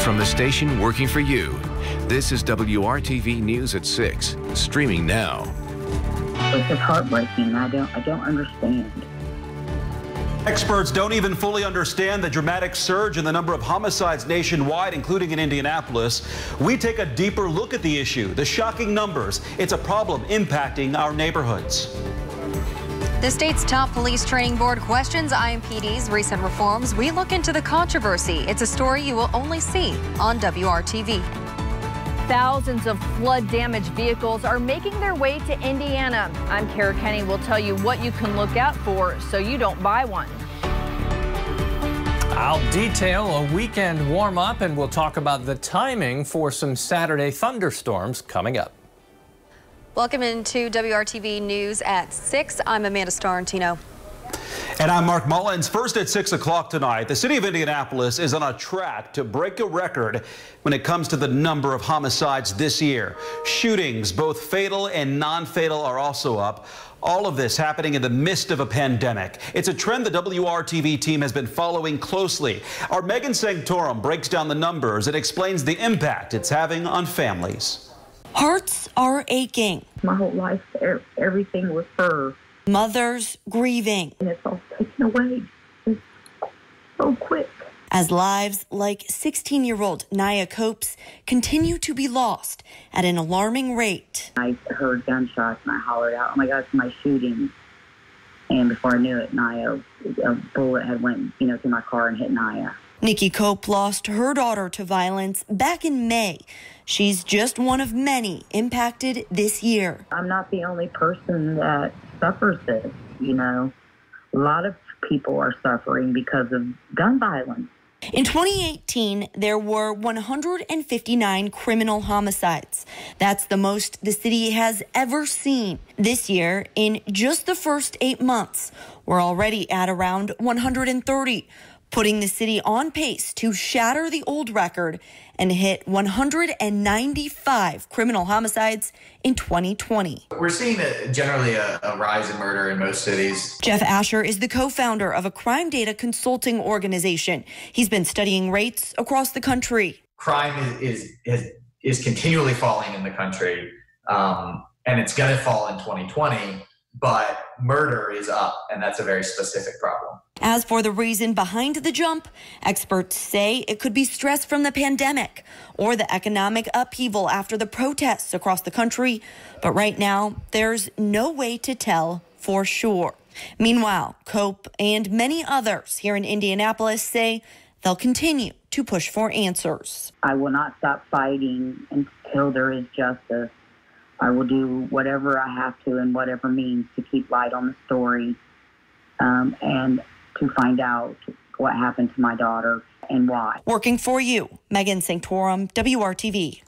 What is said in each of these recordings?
From the station working for you, this is WRTV News at 6, streaming now. It's just heartbreaking. I don't understand. Experts don't even fully understand the dramatic surge in the number of homicides nationwide, including in Indianapolis. We take a deeper look at the issue, the shocking numbers. It's a problem impacting our neighborhoods. The state's top police training board questions IMPD's recent reforms. We look into the controversy. It's a story you will only see on WRTV. Thousands of flood-damaged vehicles are making their way to Indiana. I'm Kara Kenny. Will tell you what you can look out for so you don't buy one. I'll detail a weekend warm-up, and we'll talk about the timing for some Saturday thunderstorms coming up. Welcome into WRTV News at 6. I'm Amanda Starantino. And I'm Mark Mullins. First at 6 o'clock tonight, the city of Indianapolis is on a track to break a record when it comes to the number of homicides this year. Shootings, both fatal and non-fatal, are also up. All of this happening in the midst of a pandemic. It's a trend the WRTV team has been following closely. Our Megan Sanctorum breaks down the numbers and explains the impact it's having on families. Hearts are aching. My whole life, everything was her. Mothers grieving. And it's all taken away. It's so quick. As lives like 16-year-old Naya Copes continue to be lost at an alarming rate. I heard gunshots and I hollered out, "Oh my God, somebody's shooting." And before I knew it, a bullet had went, through my car and hit Naya. Nikki Cope lost her daughter to violence back in May. She's just one of many impacted this year. I'm not the only person that suffers this, A lot of people are suffering because of gun violence. In 2018, there were 159 criminal homicides. That's the most the city has ever seen. This year, in just the first 8 months, we're already at around 130. Putting the city on pace to shatter the old record and hit 195 criminal homicides in 2020. We're seeing generally a rise in murder in most cities. Jeff Asher is the co-founder of a crime data consulting organization. He's been studying rates across the country. Crime is continually falling in the country, and it's going to fall in 2020, but murder is up, and that's a very specific problem. As for the reason behind the jump, experts say it could be stress from the pandemic or the economic upheaval after the protests across the country. But right now, there's no way to tell for sure. Meanwhile, Cope and many others here in Indianapolis say they'll continue to push for answers. I will not stop fighting until there is justice. I will do whatever I have to in whatever means to keep light on the story and to find out what happened to my daughter and why. Working for you, Megan Sanctorum, WRTV.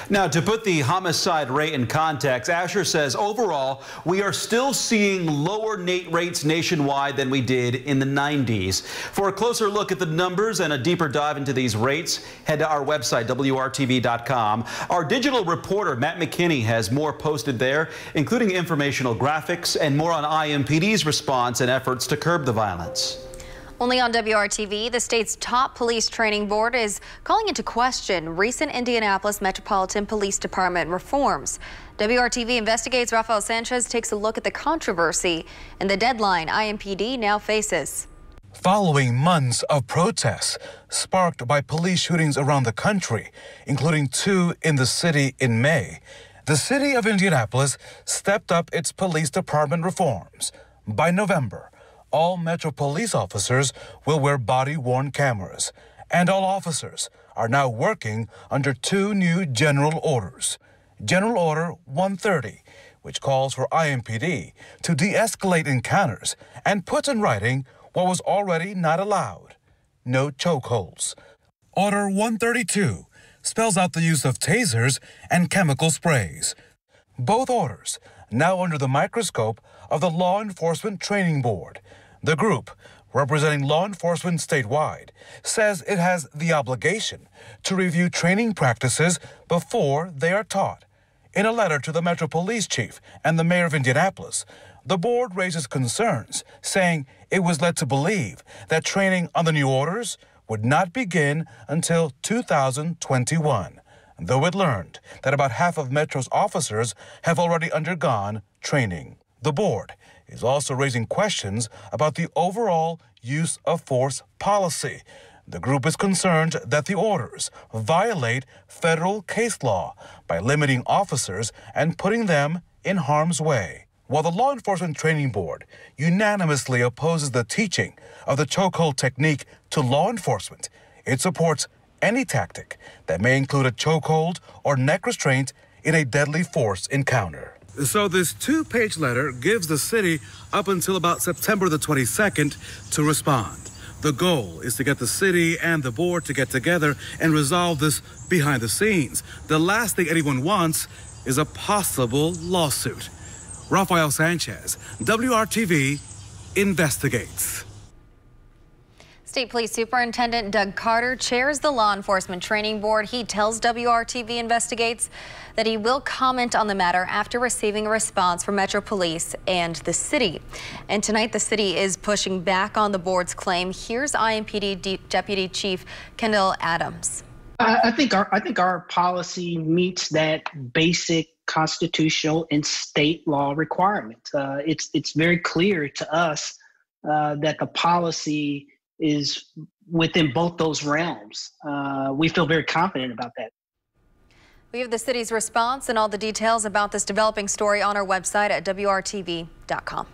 Now, to put the homicide rate in context, Asher says overall, we are still seeing lower rates nationwide than we did in the 90s. For a closer look at the numbers and a deeper dive into these rates, head to our website, WRTV.com. Our digital reporter, Matt McKinney, has more posted there, including informational graphics and more on IMPD's response and efforts to curb the violence. Only on WRTV, the state's top police training board is calling into question recent Indianapolis Metropolitan Police Department reforms. WRTV investigates. Rafael Sanchez takes a look at the controversy and the deadline IMPD now faces. Following months of protests sparked by police shootings around the country, including 2 in the city in May, the city of Indianapolis stepped up its police department reforms. By November, all Metro police officers will wear body-worn cameras, and all officers are now working under 2 new general orders. General Order 130, which calls for IMPD to de-escalate encounters and puts in writing what was already not allowed: no chokeholds. Order 132 spells out the use of tasers and chemical sprays. Both orders now under the microscope of the Law Enforcement Training Board. The group, representing law enforcement statewide, says it has the obligation to review training practices before they are taught. In a letter to the Metro Police Chief and the Mayor of Indianapolis, the board raises concerns, saying it was led to believe that training on the new orders would not begin until 2021, though it learned that about half of Metro's officers have already undergone training. The board is also raising questions about the overall use of force policy. The group is concerned that the orders violate federal case law by limiting officers and putting them in harm's way. While the Law Enforcement Training Board unanimously opposes the teaching of the chokehold technique to law enforcement, it supports any tactic that may include a chokehold or neck restraint in a deadly force encounter. So this two-page letter gives the city up until about September the 22nd to respond. The goal is to get the city and the board to get together and resolve this behind the scenes. The last thing anyone wants is a possible lawsuit. Rafael Sanchez, WRTV, investigates. State Police Superintendent Doug Carter chairs the Law Enforcement Training Board. He tells WRTV Investigates that he will comment on the matter after receiving a response from Metro Police and the city. And tonight, the city is pushing back on the board's claim. Here's IMPD Deputy Chief Kendall Adams. I think our policy meets that basic constitutional and state law requirement. It's very clear to us that the policy is within both those realms. We feel very confident about that. We have the city's response and all the details about this developing story on our website at WRTV.com.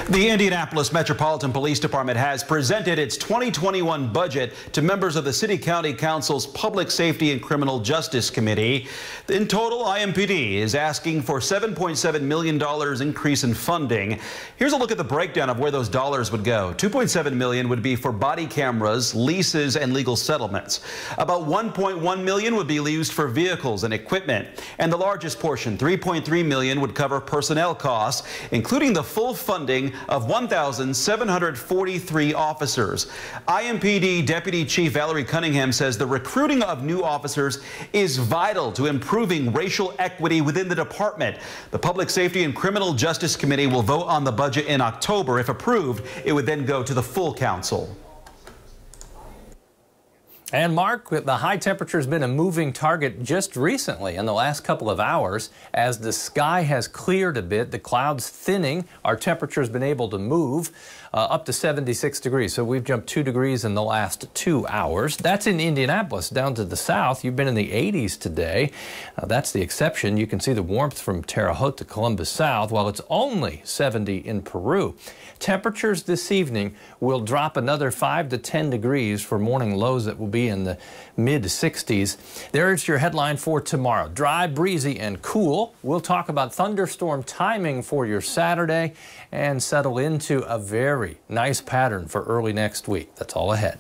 The Indianapolis Metropolitan Police Department has presented its 2021 budget to members of the City County Council's Public Safety and Criminal Justice Committee. In total, IMPD is asking for $7.7 million increase in funding. Here's a look at the breakdown of where those dollars would go. $2.7 million would be for body cameras, leases, and legal settlements. About $1.1 million would be used for vehicles and equipment. And the largest portion, $3.3 million, would cover personnel costs, including the full funding of 1,743 officers. IMPD Deputy Chief Valerie Cunningham says the recruiting of new officers is vital to improving racial equity within the department. The Public Safety and Criminal Justice Committee will vote on the budget in October. If approved, it would then go to the full council. And Mark, the high temperature has been a moving target just recently in the last couple of hours. As the sky has cleared a bit, the clouds thinning, our temperature has been able to move up to 76 degrees. So we've jumped 2 degrees in the last 2 hours. That's in Indianapolis. Down to the south, you've been in the 80s today. That's the exception. You can see the warmth from Terre Haute to Columbus South, while it's only 70 in Peru. Temperatures this evening will drop another 5 to 10 degrees for morning lows that will be in the mid-60s. There's your headline for tomorrow. Dry, breezy, and cool. We'll talk about thunderstorm timing for your Saturday and settle into a very nice pattern for early next week. That's all ahead.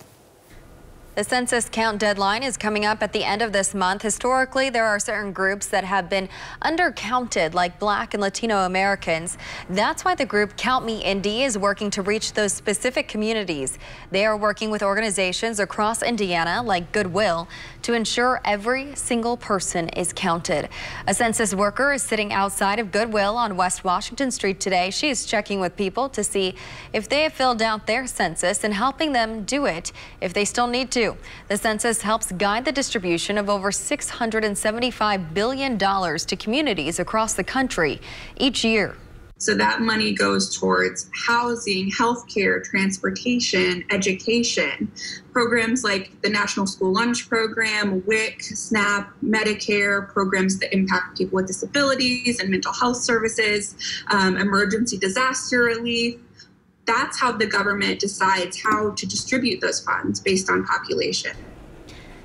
The census count deadline is coming up at the end of this month. Historically, there are certain groups that have been undercounted, like Black and Latino Americans. That's why the group Count Me Indy is working to reach those specific communities. They are working with organizations across Indiana, like Goodwill, to ensure every single person is counted. A census worker is sitting outside of Goodwill on West Washington Street today. She is checking with people to see if they have filled out their census and helping them do it if they still need to. The census helps guide the distribution of over $675 billion to communities across the country each year. So that money goes towards housing, healthcare, transportation, education, programs like the National School Lunch Program, WIC, SNAP, Medicare, programs that impact people with disabilities and mental health services, emergency disaster relief. That's how the government decides how to distribute those funds based on population.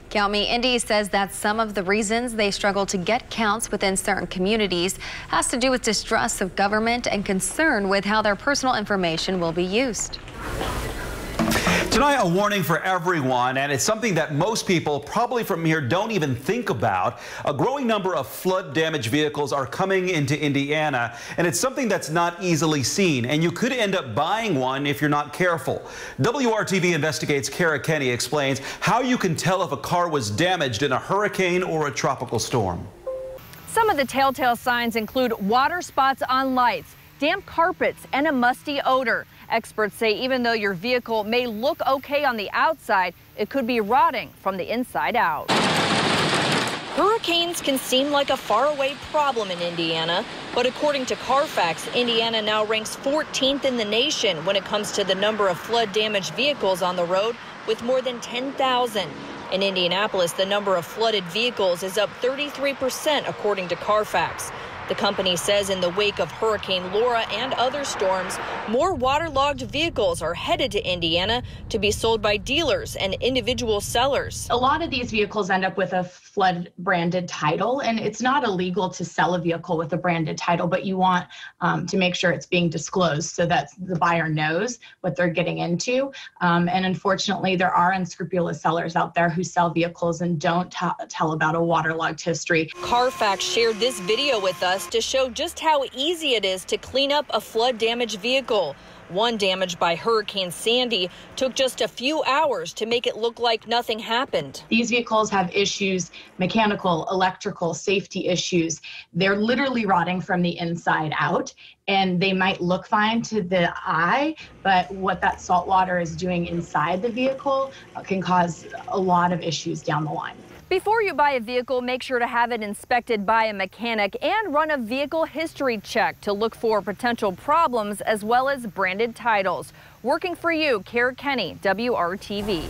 Count Me Indy says that some of the reasons they struggle to get counts within certain communities has to do with distrust of government and concern with how their personal information will be used. Tonight, a warning for everyone, and it's something that most people probably from here don't even think about. A growing number of flood-damaged vehicles are coming into Indiana, and it's something that's not easily seen, and you could end up buying one if you're not careful. WRTV Investigates' Kara Kenny explains how you can tell if a car was damaged in a hurricane or a tropical storm. Some of the telltale signs include water spots on lights, damp carpets, and a musty odor. Experts say even though your vehicle may look okay on the outside, it could be rotting from the inside out. Hurricanes can seem like a faraway problem in Indiana, but according to Carfax, Indiana now ranks 14th in the nation when it comes to the number of flood-damaged vehicles on the road, with more than 10,000. In Indianapolis, the number of flooded vehicles is up 33%, according to Carfax. The company says in the wake of Hurricane Laura and other storms, more waterlogged vehicles are headed to Indiana to be sold by dealers and individual sellers. A lot of these vehicles end up with a flood branded title, and it's not illegal to sell a vehicle with a branded title, but you want to make sure it's being disclosed so that the buyer knows what they're getting into. And unfortunately, there are unscrupulous sellers out there who sell vehicles and don't tell about a waterlogged history. Carfax shared this video with us to show just how easy it is to clean up a flood-damaged vehicle. One damaged by Hurricane Sandy took just a few hours to make it look like nothing happened. These vehicles have issues, mechanical, electrical, safety issues. They're literally rotting from the inside out, and they might look fine to the eye, but what that salt water is doing inside the vehicle can cause a lot of issues down the line. Before you buy a vehicle, make sure to have it inspected by a mechanic and run a vehicle history check to look for potential problems as well as branded titles. Working for you, Kara Kenny, WRTV.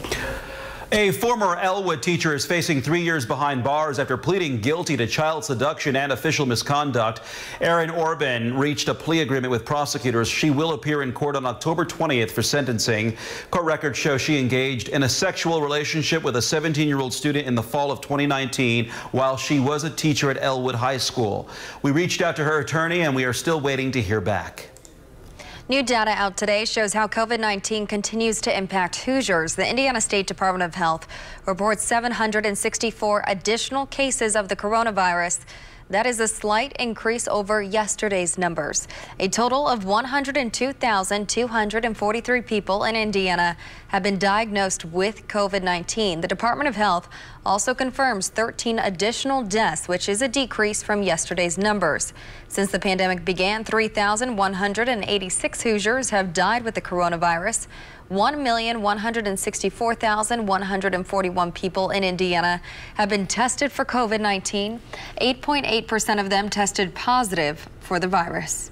A former Elwood teacher is facing 3 years behind bars after pleading guilty to child seduction and official misconduct. Erin Orban reached a plea agreement with prosecutors. She will appear in court on October 20th for sentencing. Court records show she engaged in a sexual relationship with a 17-year-old student in the fall of 2019 while she was a teacher at Elwood High School. We reached out to her attorney and we are still waiting to hear back. New data out today shows how COVID-19 continues to impact Hoosiers. The Indiana State Department of Health reports 764 additional cases of the coronavirus. That is a slight increase over yesterday's numbers. A total of 102,243 people in Indiana have been diagnosed with COVID-19. The Department of Health also confirms 13 additional deaths, which is a decrease from yesterday's numbers. Since the pandemic began, 3,186 Hoosiers have died with the coronavirus. 1,164,141 people in Indiana have been tested for COVID-19. 8.8% of them tested positive for the virus.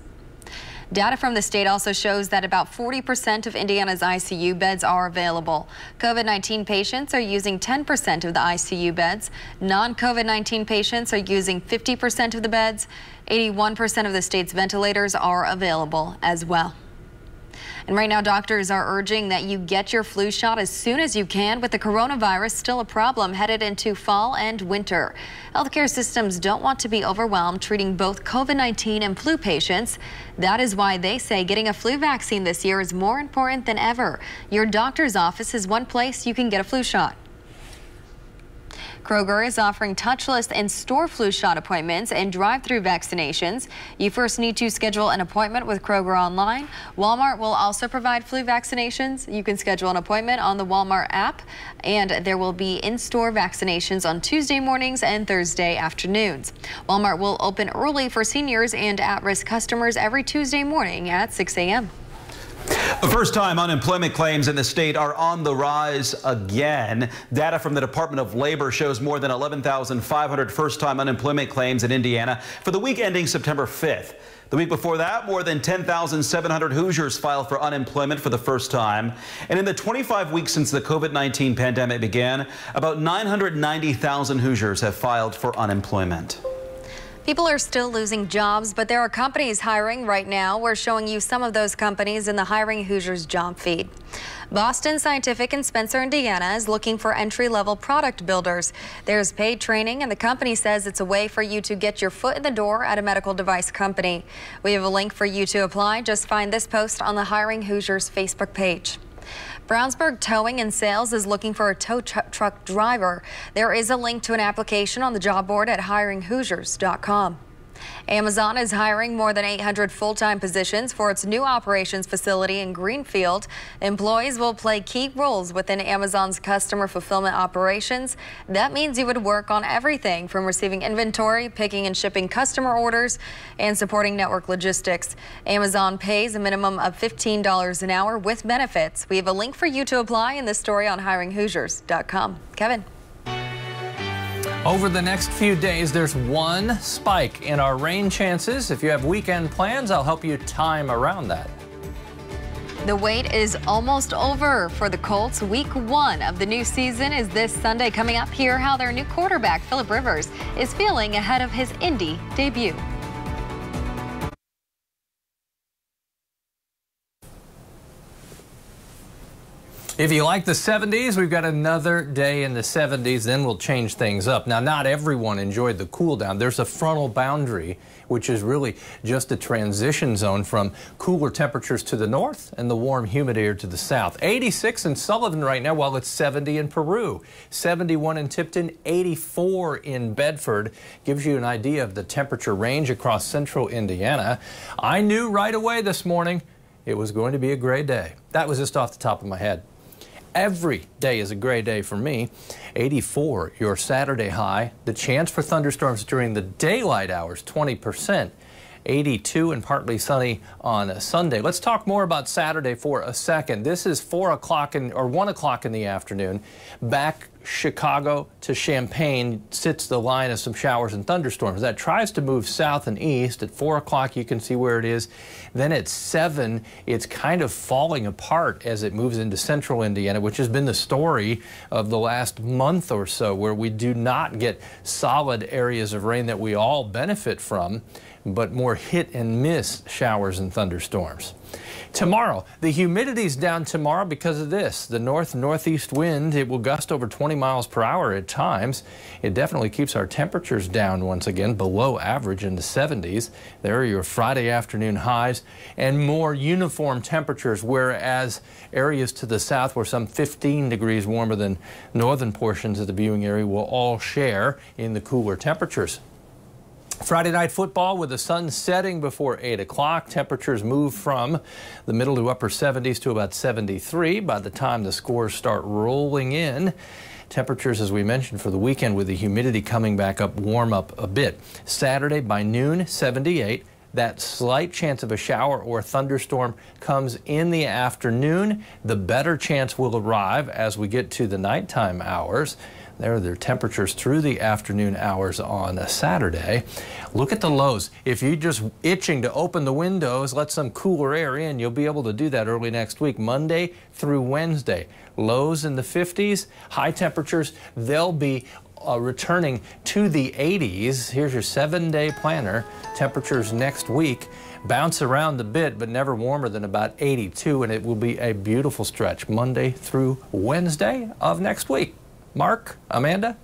Data from the state also shows that about 40% of Indiana's ICU beds are available. COVID-19 patients are using 10% of the ICU beds. Non-COVID-19 patients are using 50% of the beds. 81% of the state's ventilators are available as well. And right now, doctors are urging that you get your flu shot as soon as you can, with the coronavirus still a problem headed into fall and winter. Healthcare systems don't want to be overwhelmed treating both COVID-19 and flu patients. That is why they say getting a flu vaccine this year is more important than ever. Your doctor's office is one place you can get a flu shot. Kroger is offering touchless in-store flu shot appointments and drive-through vaccinations. You first need to schedule an appointment with Kroger online. Walmart will also provide flu vaccinations. You can schedule an appointment on the Walmart app, and there will be in-store vaccinations on Tuesday mornings and Thursday afternoons. Walmart will open early for seniors and at-risk customers every Tuesday morning at 6 a.m. First-time unemployment claims in the state are on the rise again. Data from the Department of Labor shows more than 11,500 first-time unemployment claims in Indiana for the week ending September 5th. The week before that, more than 10,700 Hoosiers filed for unemployment for the first time. And in the 25 weeks since the COVID-19 pandemic began, about 990,000 Hoosiers have filed for unemployment. People are still losing jobs, but there are companies hiring right now. We're showing you some of those companies in the Hiring Hoosiers job feed. Boston Scientific in Spencer, Indiana is looking for entry-level product builders. There's paid training, and the company says it's a way for you to get your foot in the door at a medical device company. We have a link for you to apply. Just find this post on the Hiring Hoosiers Facebook page. Brownsburg Towing and Sales is looking for a tow truck driver. There is a link to an application on the job board at hiringhoosiers.com. Amazon is hiring more than 800 full-time positions for its new operations facility in Greenfield. Employees will play key roles within Amazon's customer fulfillment operations. That means you would work on everything from receiving inventory, picking and shipping customer orders, and supporting network logistics. Amazon pays a minimum of $15 an hour with benefits. We have a link for you to apply in this story on hiringhoosiers.com. Kevin. Over the next few days, there's one spike in our rain chances. If you have weekend plans, I'll help you time around that. The wait is almost over for the Colts. Week 1 of the new season is this Sunday. Coming up, here how their new quarterback, Phillip Rivers, is feeling ahead of his Indy debut. If you like the 70s, we've got another day in the 70s, then we'll change things up. Now, not everyone enjoyed the cool down. There's a frontal boundary, which is really just a transition zone from cooler temperatures to the north and the warm, humid air to the south. 86 in Sullivan right now, while it's 70 in Peru. 71 in Tipton, 84 in Bedford. Gives you an idea of the temperature range across central Indiana. I knew right away this morning it was going to be a gray day. That was just off the top of my head. Every day is a gray day for me. 84, your Saturday high. The chance for thunderstorms during the daylight hours, 20%. 82 and partly sunny on Sunday. Let's talk more about Saturday for a second. This is 4 o'clock or 1 o'clock in the afternoon. Back Chicago to Champaign sits the line of some showers and thunderstorms. That tries to move south and east. At 4 o'clock, you can see where it is. Then at 7, it's kind of falling apart as it moves into central Indiana, which has been the story of the last month or so, where we do not get solid areas of rain that we all benefit from, but more hit and miss showers and thunderstorms. Tomorrow, the humidity's down tomorrow because of this. The north-northeast wind, it will gust over 20 miles per hour at times. It definitely keeps our temperatures down once again, below average in the 70s. There are your Friday afternoon highs and more uniform temperatures, whereas areas to the south were some 15 degrees warmer than northern portions of the viewing area will all share in the cooler temperatures. Friday night football with the sun setting before 8 o'clock. Temperatures move from the middle to upper 70s to about 73 by the time the scores start rolling in. Temperatures, as we mentioned, for the weekend with the humidity coming back up, warm up a bit. Saturday by noon, 78. That slight chance of a shower or thunderstorm comes in the afternoon. The better chance will arrive as we get to the nighttime hours. There are their temperatures through the afternoon hours on a Saturday. Look at the lows. If you're just itching to open the windows, let some cooler air in, you'll be able to do that early next week, Monday through Wednesday. Lows in the 50s, high temperatures, they'll be returning to the 80s. Here's your 7-day planner. Temperatures next week bounce around a bit, but never warmer than about 82, and it will be a beautiful stretch Monday through Wednesday of next week. Mark, Amanda?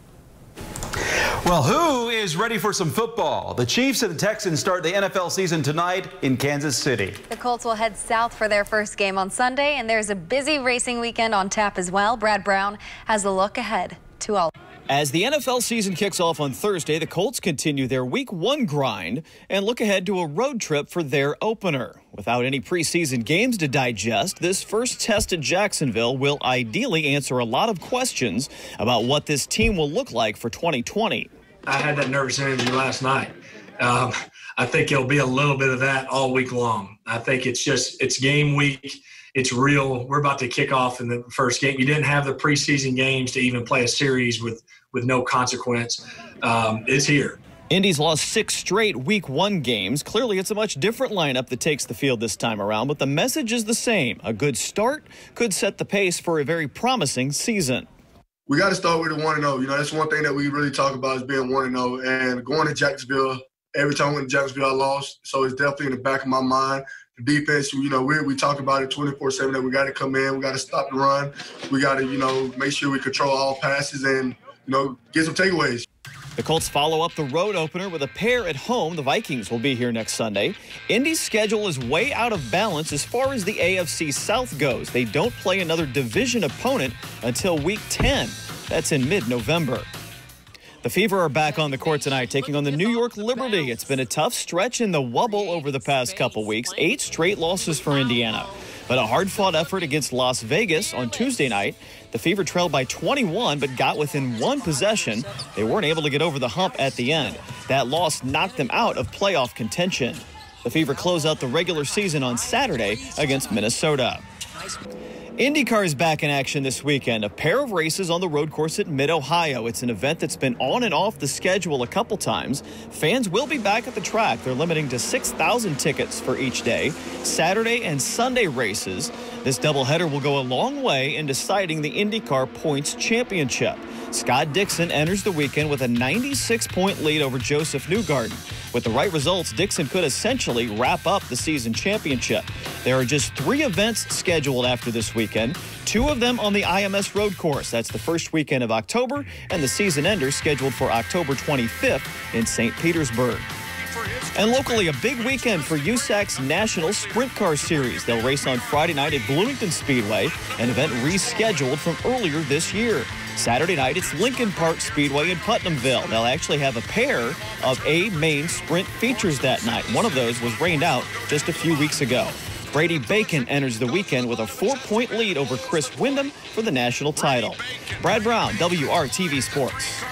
Well, who is ready for some football? The Chiefs and the Texans start the NFL season tonight in Kansas City. The Colts will head south for their first game on Sunday, and there's a busy racing weekend on tap as well. Brad Brown has a look ahead to all. As the NFL season kicks off on Thursday, the Colts continue their Week 1 grind and look ahead to a road trip for their opener. Without any preseason games to digest, this first test at Jacksonville will ideally answer a lot of questions about what this team will look like for 2020. I had that nervous energy last night. I think it'll be a little bit of that all week long. I think it's game week. It's real. We're about to kick off in the first game. You didn't have the preseason games to even play a series with no consequence. It's here. Indy's lost 6 straight Week 1 games. Clearly, it's a much different lineup that takes the field this time around, but the message is the same. A good start could set the pace for a very promising season. We got to start with a 1-0. That's one thing that we really talk about is being 1-0. And going to Jacksonville, every time I went to Jacksonville, I lost. So it's definitely in the back of my mind. The defense, we talk about it 24/7 that we got to come in, we got to stop the run, we got to, make sure we control all passes and, get some takeaways. The Colts follow up the road opener with a pair at home. The Vikings will be here next Sunday. Indy's schedule is way out of balance as far as the AFC South goes. They don't play another division opponent until Week 10. That's in mid-November. The Fever are back on the court tonight, taking on the New York Liberty. It's been a tough stretch in the wubble over the past couple weeks. 8 straight losses for Indiana. But a hard-fought effort against Las Vegas on Tuesday night. The Fever trailed by 21, but got within 1 possession. They weren't able to get over the hump at the end. That loss knocked them out of playoff contention. The Fever close out the regular season on Saturday against Minnesota. IndyCar is back in action this weekend. A pair of races on the road course at Mid-Ohio. It's an event that's been on and off the schedule a couple times. Fans will be back at the track. They're limiting to 6,000 tickets for each day. Saturday and Sunday races. This doubleheader will go a long way in deciding the IndyCar Points Championship. Scott Dixon enters the weekend with a 96-point lead over Joseph Newgarden. With the right results, Dixon could essentially wrap up the season championship. There are just 3 events scheduled after this weekend, 2 of them on the IMS road course. That's the first weekend of October, and the season ender scheduled for October 25th in St. Petersburg. And locally, a big weekend for USAC's National Sprint Car Series. They'll race on Friday night at Bloomington Speedway, an event rescheduled from earlier this year. Saturday night, it's Lincoln Park Speedway in Putnamville. They'll actually have a pair of A-main sprint features that night. One of those was rained out just a few weeks ago. Brady Bacon enters the weekend with a 4-point lead over Chris Windham for the national title. Brad Brown, WRTV Sports.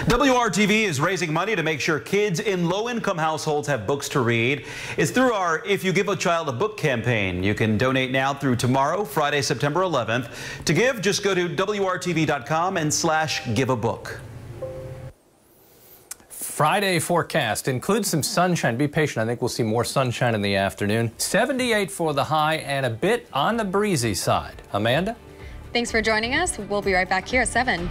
WRTV is raising money to make sure kids in low-income households have books to read. It's through our If You Give a Child a Book campaign. You can donate now through tomorrow, Friday, September 11th. To give, just go to WRTV.com and /giveabook. Friday forecast includes some sunshine. Be patient. I think we'll see more sunshine in the afternoon. 78 for the high and a bit on the breezy side. Amanda? Thanks for joining us. We'll be right back here at 7.